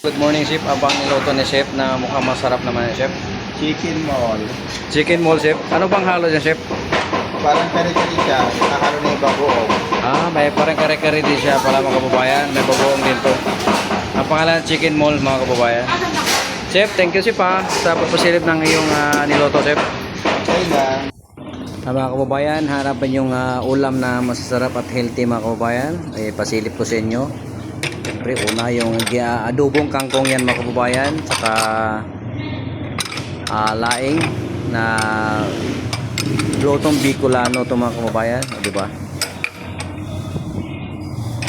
Good morning, Chef. Abang niluto ni Chef na mukhang masarap naman ni Chef. Chicken mall. Chicken mall, Chef. Ano bang halo niya, Chef? Parang kare-kare siya. Nakahalo na yung bagoong. May parang kare-kare din siya pala mga kababayan. May bagoong din to. Ang pangalan Chicken Mall mga kababayan. Chef, thank you Chef sa pagpasilip ng iyong niluto, Chef. Okay lang. Mga kababayan, harapan yung ulam na masasarap at healthy mga kababayan. Pasilip ko sa inyo. Siyempre, una yung adobong kangkong yan mga kababayan. Saka laing na lutong Bicolano to mga kababayan. Diba?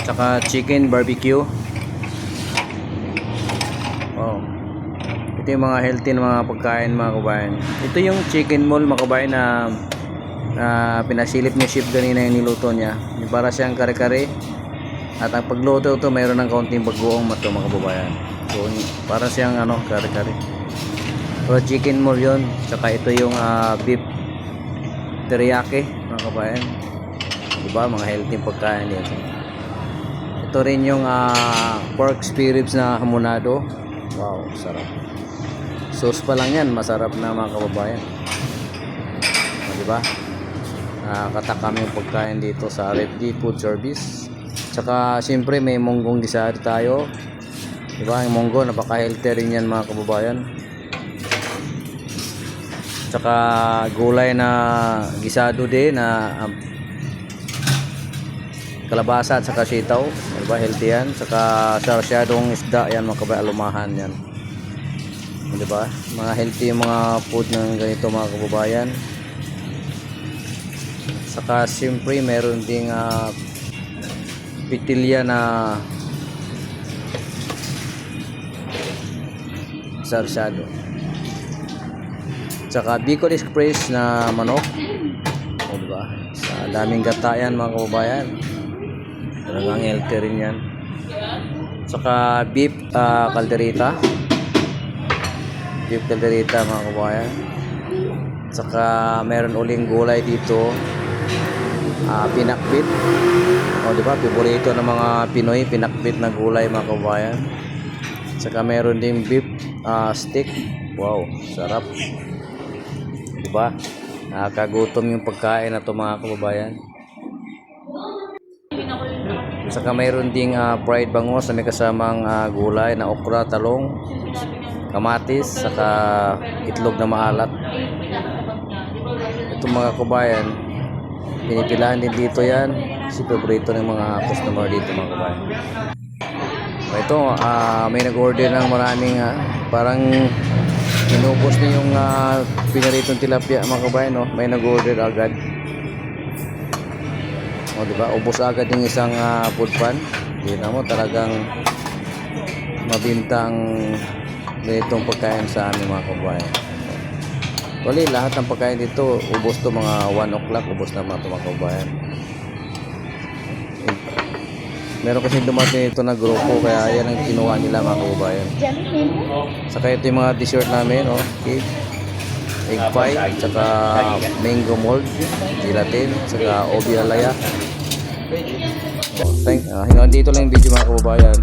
Saka chicken barbecue. Wow. Ito yung mga healthy na mga pagkain mga kababayan. Ito yung chicken mall mga kababayan na pinasilip ni Chef ganina yung niluto niya. Yung para siyang kare-kare. At ang pagluto ito mayroon ng kaunting bagoong mato mga kababayan. So para siyang kare-kare. So chicken mall yun. Saka ito yung beef teriyaki mga kababayan. Diba mga healthy pagkain dito. Ito rin yung pork spare ribs na hamonado. Wow, sarap. Sauce pa lang yan, masarap na mga kababayan. Diba? Katakam yung pagkain dito sa Refdi Food Service. Tsaka siyempre may monggong gisado tayo. Diba? Yung monggo, napaka-healthy rin yan mga kababayan. Tsaka gulay na gisado din na kalabasa at saka sitaw. Diba? Healthy yan. Tsaka sarsyadong isda yan mga kababayan. Alumahan yan. Diba? Mga healthy yung mga food ng ganito mga kababayan. Saka siyempre meron ding pitilya na sarsyado. Saka Bicol Express na manok. O diba? Sa daming gata yan mga kababayan. Talagang healthy rin yan. Saka beef caldereta. Beef caldereta mga kababayan. Saka meron uling gulay dito. Pinakbit. O diba? Paborito ng mga Pinoy. Pinakbit na gulay mga kababayan. Saka meron ding beef stick. Wow, sarap. Diba? Nakakagutom yung pagkain na ito mga kababayan. Saka mayroon ding fried bangus na may kasamang gulay na okra, talong, kamatis, saka itlog na maalat. Ito mga kababayan, pinipilahan din dito yan. Si paborito ng mga customer dito mga kababayan. Ito, may nag-order ng maraming parang inubos na yung pinaritong tilapia mga kababayan. No? May nag-order agad. O diba? Ubos agad yung isang food pan. Hindi na mo talagang mabintang ganitong pagkain sa amin mga kababayan. Wali, lahat ng pagkain dito ubos to mga 1 o'clock. Ubos na mga kababayan. Meron kasi dumating ito na grupo kaya yan ang kinuha nila mga kababayan. Saka ito yung mga dessert namin, cake, egg pie, saka mango mold, gelatin, saka obi alaya. Hanggang dito lang yung video mga kababayan.